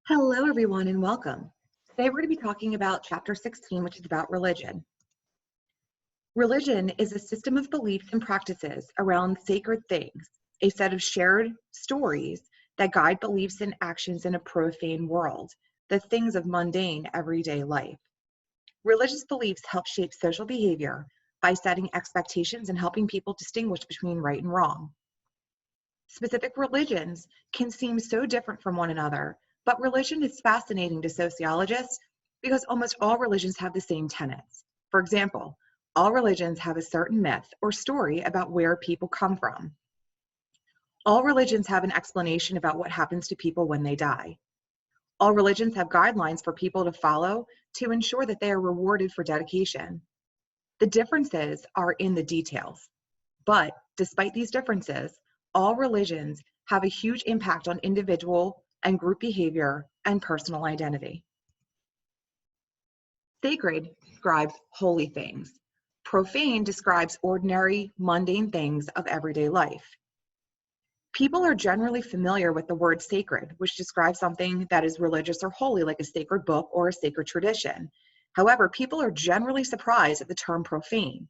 Hello, everyone, and welcome. Today, we're going to be talking about Chapter 16, which is about religion. Religion is a system of beliefs and practices around sacred things, a set of shared stories that guide beliefs and actions in a profane world, the things of mundane, everyday life. Religious beliefs help shape social behavior by setting expectations and helping people distinguish between right and wrong. Specific religions can seem so different from one another, but religion is fascinating to sociologists because almost all religions have the same tenets. For example, all religions have a certain myth or story about where people come from. All religions have an explanation about what happens to people when they die. All religions have guidelines for people to follow to ensure that they are rewarded for dedication. The differences are in the details, but despite these differences, all religions have a huge impact on individual and group behavior and personal identity. Sacred describes holy things. Profane describes ordinary, mundane things of everyday life. People are generally familiar with the word sacred, which describes something that is religious or holy, like a sacred book or a sacred tradition. However, people are generally surprised at the term profane.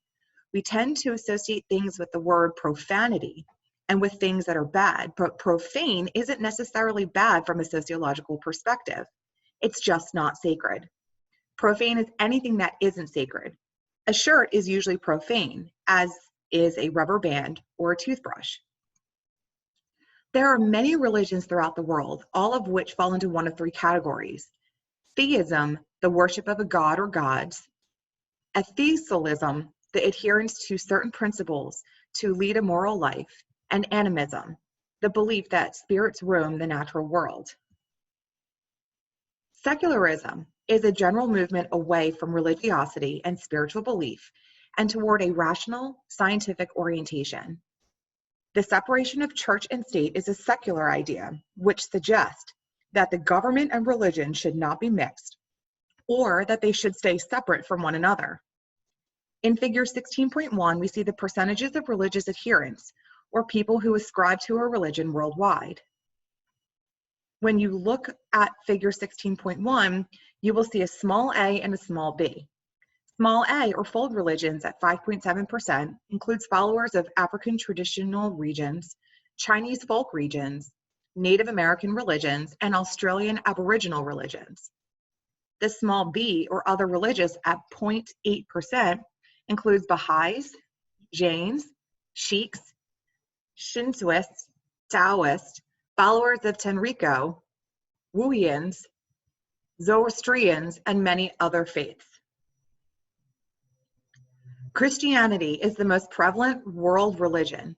We tend to associate things with the word profanity and with things that are bad, but profane isn't necessarily bad from a sociological perspective. It's just not sacred. Profane is anything that isn't sacred. A shirt is usually profane, as is a rubber band or a toothbrush. There are many religions throughout the world, all of which fall into one of three categories. Theism, the worship of a god or gods. Atheism, the adherence to certain principles to lead a moral life. And animism, the belief that spirits roam the natural world. Secularism is a general movement away from religiosity and spiritual belief and toward a rational, scientific orientation. The separation of church and state is a secular idea, which suggests that the government and religion should not be mixed, or that they should stay separate from one another. In figure 16.1, we see the percentages of religious adherents, or people who ascribe to a religion worldwide. When you look at figure 16.1, you will see a small a and a small b. Small a, or fold religions, at 5.7%, includes followers of African traditional regions, Chinese folk regions, Native American religions, and Australian Aboriginal religions. The small b, or other religious, at 0.8%, includes Baha'is, Jains, Sheiks, Shintoists, Taoists, followers of Tenriko, Wuyians, Zoroastrians, and many other faiths. Christianity is the most prevalent world religion.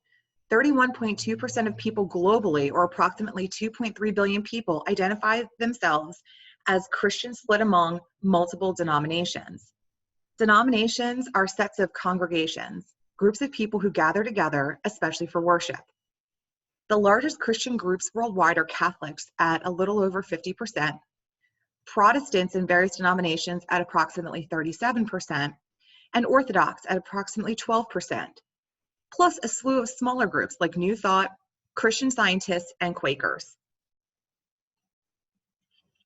31.2% of people globally, or approximately 2.3 billion people, identify themselves as Christian, split among multiple denominations. Denominations are sets of congregations, groups of people who gather together, especially for worship. The largest Christian groups worldwide are Catholics at a little over 50%, Protestants in various denominations at approximately 37%, and Orthodox at approximately 12%, plus a slew of smaller groups like New Thought, Christian Scientists, and Quakers.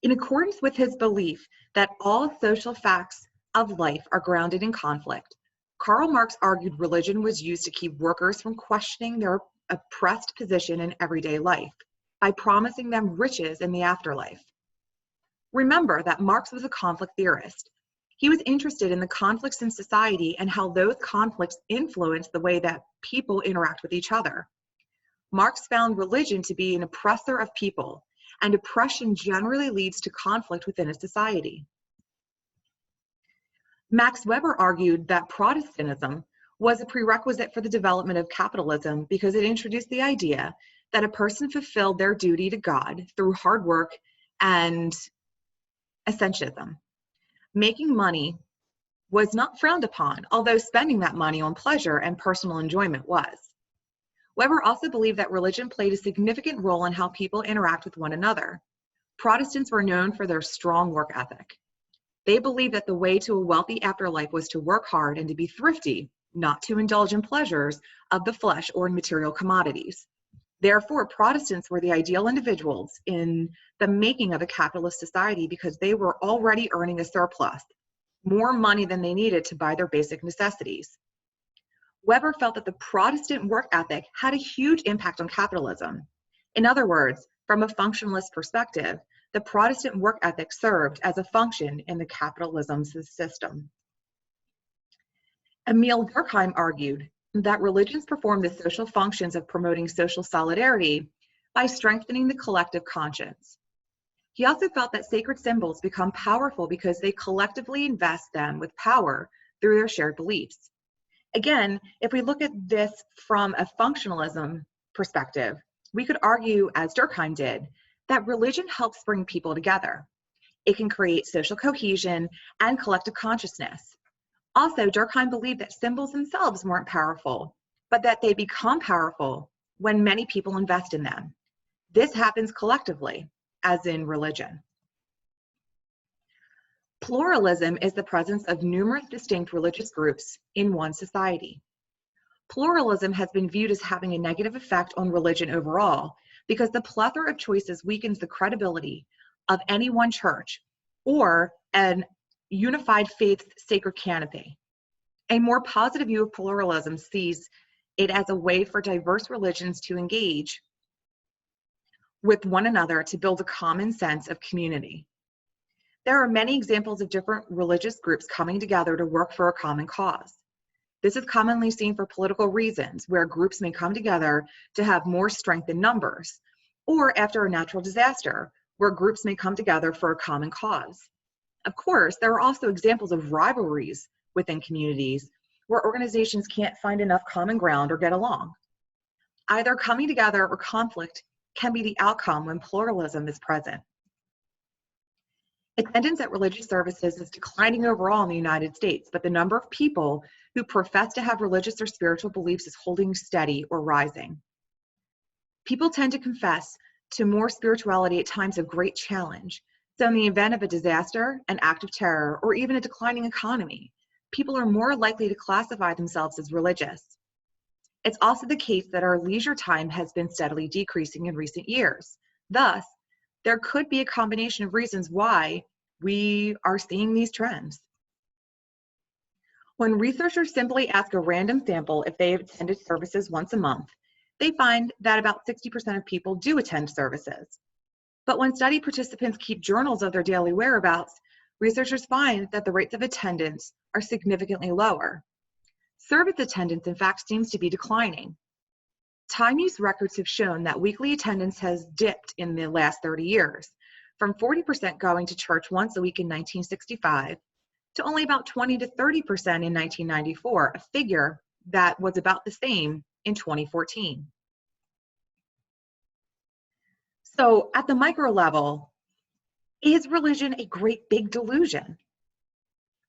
In accordance with his belief that all social facts of life are grounded in conflict, Karl Marx argued religion was used to keep workers from questioning their oppressed position in everyday life by promising them riches in the afterlife. Remember that Marx was a conflict theorist. He was interested in the conflicts in society and how those conflicts influence the way that people interact with each other. Marx found religion to be an oppressor of people, and oppression generally leads to conflict within a society. Max Weber argued that Protestantism was a prerequisite for the development of capitalism because it introduced the idea that a person fulfilled their duty to God through hard work and asceticism. Making money was not frowned upon, although spending that money on pleasure and personal enjoyment was. Weber also believed that religion played a significant role in how people interact with one another. Protestants were known for their strong work ethic. They believed that the way to a wealthy afterlife was to work hard and to be thrifty, not to indulge in pleasures of the flesh or in material commodities. Therefore, Protestants were the ideal individuals in the making of a capitalist society because they were already earning a surplus, more money than they needed to buy their basic necessities. Weber felt that the Protestant work ethic had a huge impact on capitalism. In other words, from a functionalist perspective, the Protestant work ethic served as a function in the capitalism system. Emil Durkheim argued that religions perform the social functions of promoting social solidarity by strengthening the collective conscience. He also felt that sacred symbols become powerful because they collectively invest them with power through their shared beliefs. Again, if we look at this from a functionalism perspective, we could argue, as Durkheim did, that religion helps bring people together. It can create social cohesion and collective consciousness. Also, Durkheim believed that symbols themselves weren't powerful, but that they become powerful when many people invest in them. This happens collectively, as in religion. Pluralism is the presence of numerous distinct religious groups in one society. Pluralism has been viewed as having a negative effect on religion overall because the plethora of choices weakens the credibility of any one church or an unified faith's sacred canopy. A more positive view of pluralism sees it as a way for diverse religions to engage with one another to build a common sense of community. There are many examples of different religious groups coming together to work for a common cause. This is commonly seen for political reasons, where groups may come together to have more strength in numbers, or after a natural disaster, where groups may come together for a common cause. Of course, there are also examples of rivalries within communities where organizations can't find enough common ground or get along. Either coming together or conflict can be the outcome when pluralism is present. Attendance at religious services is declining overall in the United States, but the number of people who profess to have religious or spiritual beliefs is holding steady or rising. People tend to confess to more spirituality at times of great challenge. So in the event of a disaster, an act of terror, or even a declining economy, people are more likely to classify themselves as religious. It's also the case that our leisure time has been steadily decreasing in recent years. Thus, there could be a combination of reasons why we are seeing these trends. When researchers simply ask a random sample if they have attended services once a month, they find that about 60% of people do attend services. But when study participants keep journals of their daily whereabouts, researchers find that the rates of attendance are significantly lower. Service attendance, in fact, seems to be declining. Time use records have shown that weekly attendance has dipped in the last 30 years, from 40% going to church once a week in 1965 to only about 20 to 30% in 1994, a figure that was about the same in 2014. So at the micro level, is religion a great big delusion?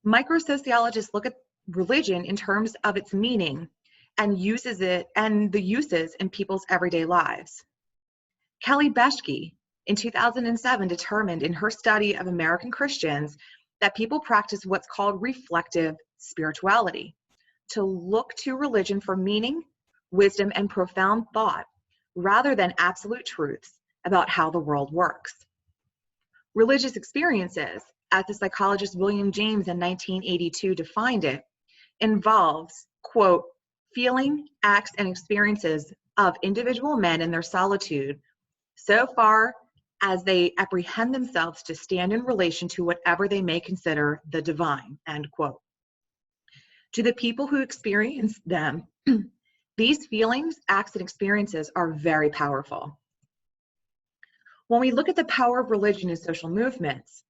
Microsociologists look at religion in terms of its meaning and uses it and the uses in people's everyday lives. Kelly Beshke in 2007 determined in her study of American Christians that people practice what's called reflective spirituality, to look to religion for meaning, wisdom, and profound thought, rather than absolute truths about how the world works. Religious experiences, as the psychologist William James in 1982 defined it, involves, quote, feeling, acts, and experiences of individual men in their solitude, so far as they apprehend themselves to stand in relation to whatever they may consider the divine, end quote. To the people who experience them, these feelings, acts, and experiences are very powerful. When we look at the power of religion in social movements,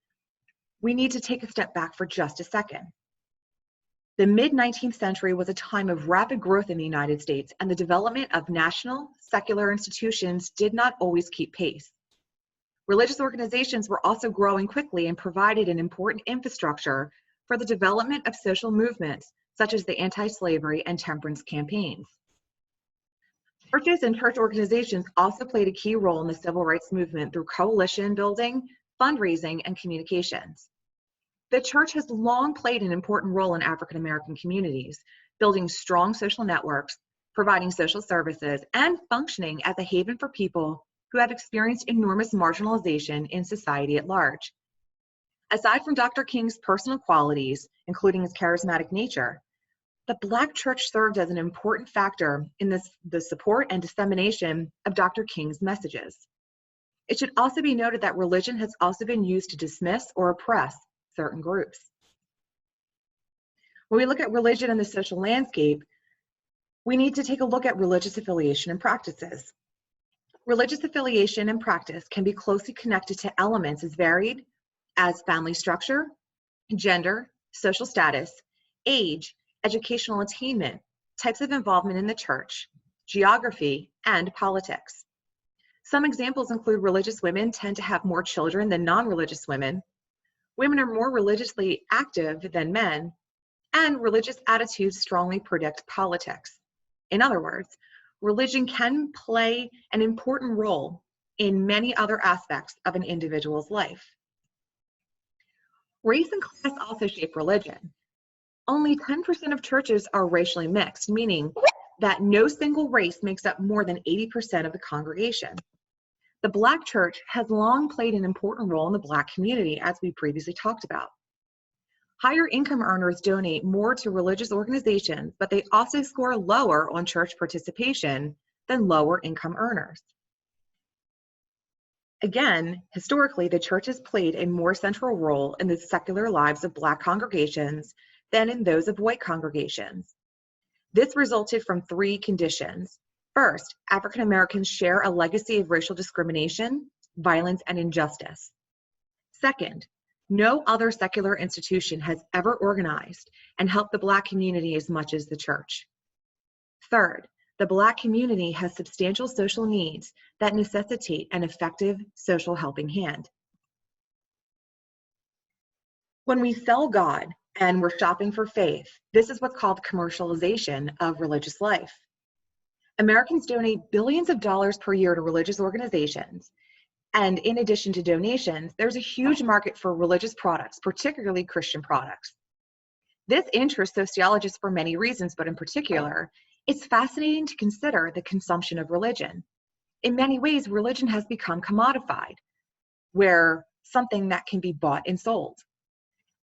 we need to take a step back for just a second. The mid-19th century was a time of rapid growth in the United States, and the development of national, secular institutions did not always keep pace. Religious organizations were also growing quickly and provided an important infrastructure for the development of social movements, such as the anti-slavery and temperance campaigns. Churches and church organizations also played a key role in the civil rights movement through coalition building, fundraising, and communications. The church has long played an important role in African American communities, building strong social networks providing social services, and functioning as a haven for people who have experienced enormous marginalization in society at large. Aside from Dr. King's personal qualities, including his charismatic nature, the Black church served as an important factor in the support and dissemination of Dr. King's messages. It should also be noted that religion has also been used to dismiss or oppress certain groups. When we look at religion and the social landscape, we need to take a look at religious affiliation and practices. Religious affiliation and practice can be closely connected to elements as varied as family structure, gender, social status, age, educational attainment, types of involvement in the church, geography, and politics. Some examples include religious women tend to have more children than non-religious women, women are more religiously active than men, and religious attitudes strongly predict politics. In other words, religion can play an important role in many other aspects of an individual's life. Race and class also shape religion. Only 10% of churches are racially mixed, meaning that no single race makes up more than 80% of the congregation. The Black church has long played an important role in the Black community, as we previously talked about. Higher income earners donate more to religious organizations, but they also score lower on church participation than lower income earners. Again, historically, the church has played a more central role in the secular lives of Black congregations than in those of white congregations. This resulted from three conditions. First, African Americans share a legacy of racial discrimination, violence, and injustice. Second, no other secular institution has ever organized and helped the Black community as much as the church. Third, the Black community has substantial social needs that necessitate an effective social helping hand. When we sell God and we're shopping for faith, this is what's called commercialization of religious life. Americans donate billions of dollars per year to religious organizations. And in addition to donations, there's a huge market for religious products, particularly Christian products. This interests sociologists for many reasons, but in particular, it's fascinating to consider the consumption of religion. In many ways, religion has become commodified, where something that can be bought and sold.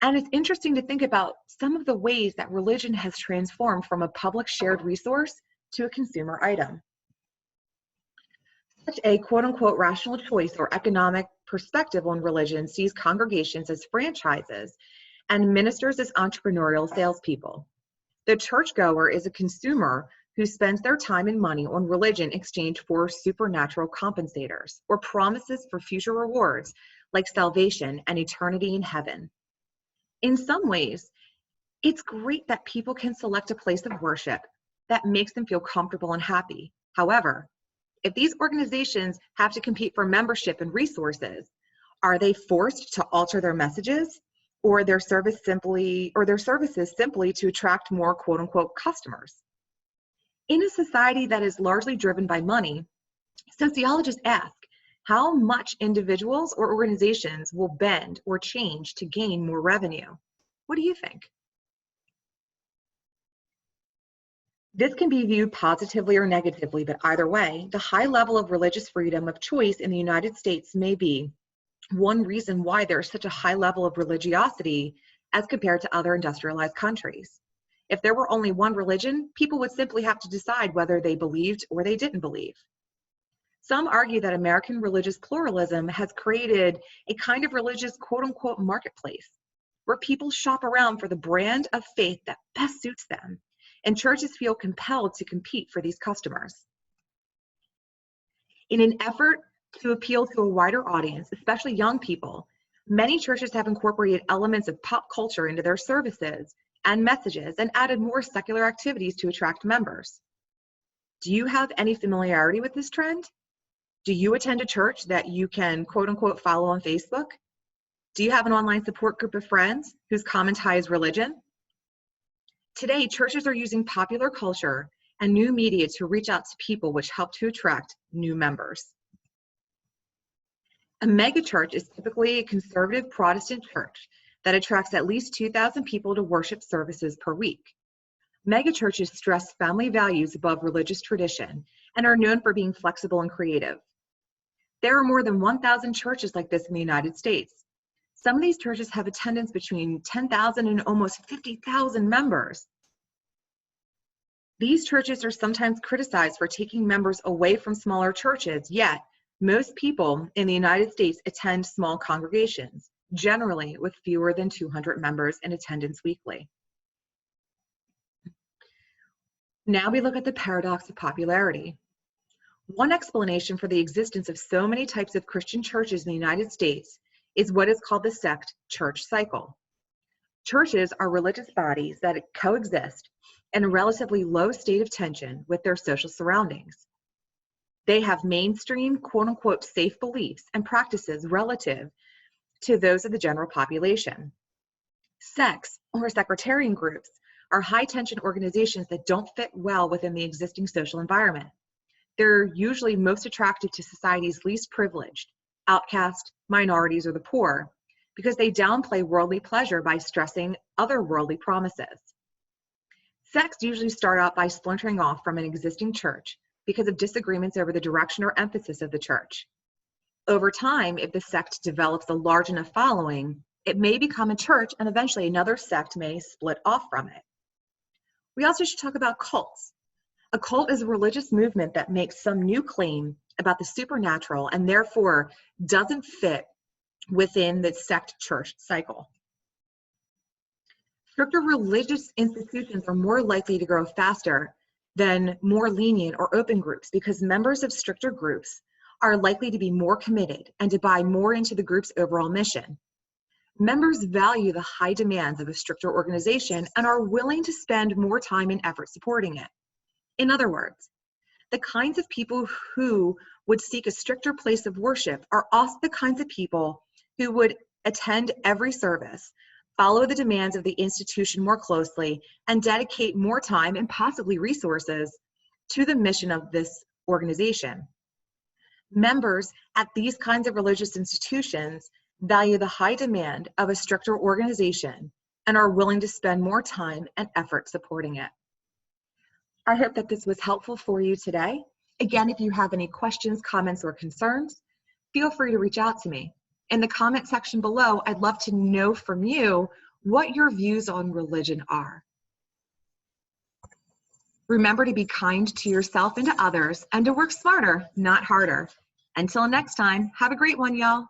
And it's interesting to think about some of the ways that religion has transformed from a public shared resource to a consumer item. Such a quote-unquote rational choice or economic perspective on religion sees congregations as franchises and ministers as entrepreneurial salespeople. The churchgoer is a consumer who spends their time and money on religion in exchange for supernatural compensators or promises for future rewards like salvation and eternity in heaven. In some ways, it's great that people can select a place of worship that makes them feel comfortable and happy. However, if these organizations have to compete for membership and resources, are they forced to alter their messages or their services simply to attract more quote-unquote customers? In a society that is largely driven by money, sociologists ask how much individuals or organizations will bend or change to gain more revenue. What do you think? This can be viewed positively or negatively, but either way, the high level of religious freedom of choice in the United States may be one reason why there is such a high level of religiosity as compared to other industrialized countries. If there were only one religion, people would simply have to decide whether they believed or they didn't believe. Some argue that American religious pluralism has created a kind of religious quote-unquote marketplace, where people shop around for the brand of faith that best suits them, and churches feel compelled to compete for these customers. In an effort to appeal to a wider audience, especially young people, many churches have incorporated elements of pop culture into their services and messages and added more secular activities to attract members. Do you have any familiarity with this trend? Do you attend a church that you can quote unquote follow on Facebook? Do you have an online support group of friends whose common tie is religion? Today, churches are using popular culture and new media to reach out to people, which help to attract new members. A megachurch is typically a conservative Protestant church that attracts at least 2,000 people to worship services per week. Megachurches stress family values above religious tradition and are known for being flexible and creative. There are more than 1,000 churches like this in the United States. Some of these churches have attendance between 10,000 and almost 50,000 members. These churches are sometimes criticized for taking members away from smaller churches, yet most people in the United States attend small congregations, generally with fewer than 200 members in attendance weekly. Now we look at the paradox of popularity. One explanation for the existence of so many types of Christian churches in the United States is what is called the sect-church cycle. Churches are religious bodies that coexist in a relatively low state of tension with their social surroundings. They have mainstream, quote-unquote, safe beliefs and practices relative to those of the general population. Sects, or sectarian groups, are high-tension organizations that don't fit well within the existing social environment. They're usually most attractive to society's least privileged, outcast, minorities, or the poor, because they downplay worldly pleasure by stressing other worldly promises. Sects usually start out by splintering off from an existing church because of disagreements over the direction or emphasis of the church. Over time, if the sect develops a large enough following, it may become a church, and eventually another sect may split off from it. We also should talk about cults. A cult is a religious movement that makes some new claim about the supernatural and therefore doesn't fit within the sect-church cycle. Stricter religious institutions are more likely to grow faster than more lenient or open groups because members of stricter groups are likely to be more committed and to buy more into the group's overall mission. Members value the high demands of a stricter organization and are willing to spend more time and effort supporting it. In other words, the kinds of people who would seek a stricter place of worship are also the kinds of people who would attend every service, follow the demands of the institution more closely, and dedicate more time and possibly resources to the mission of this organization. Members at these kinds of religious institutions value the high demand of a stricter organization and are willing to spend more time and effort supporting it. I hope that this was helpful for you today. Again, if you have any questions, comments, or concerns, feel free to reach out to me. In the comment section below, I'd love to know from you what your views on religion are. Remember to be kind to yourself and to others, and to work smarter, not harder. Until next time, have a great one, y'all.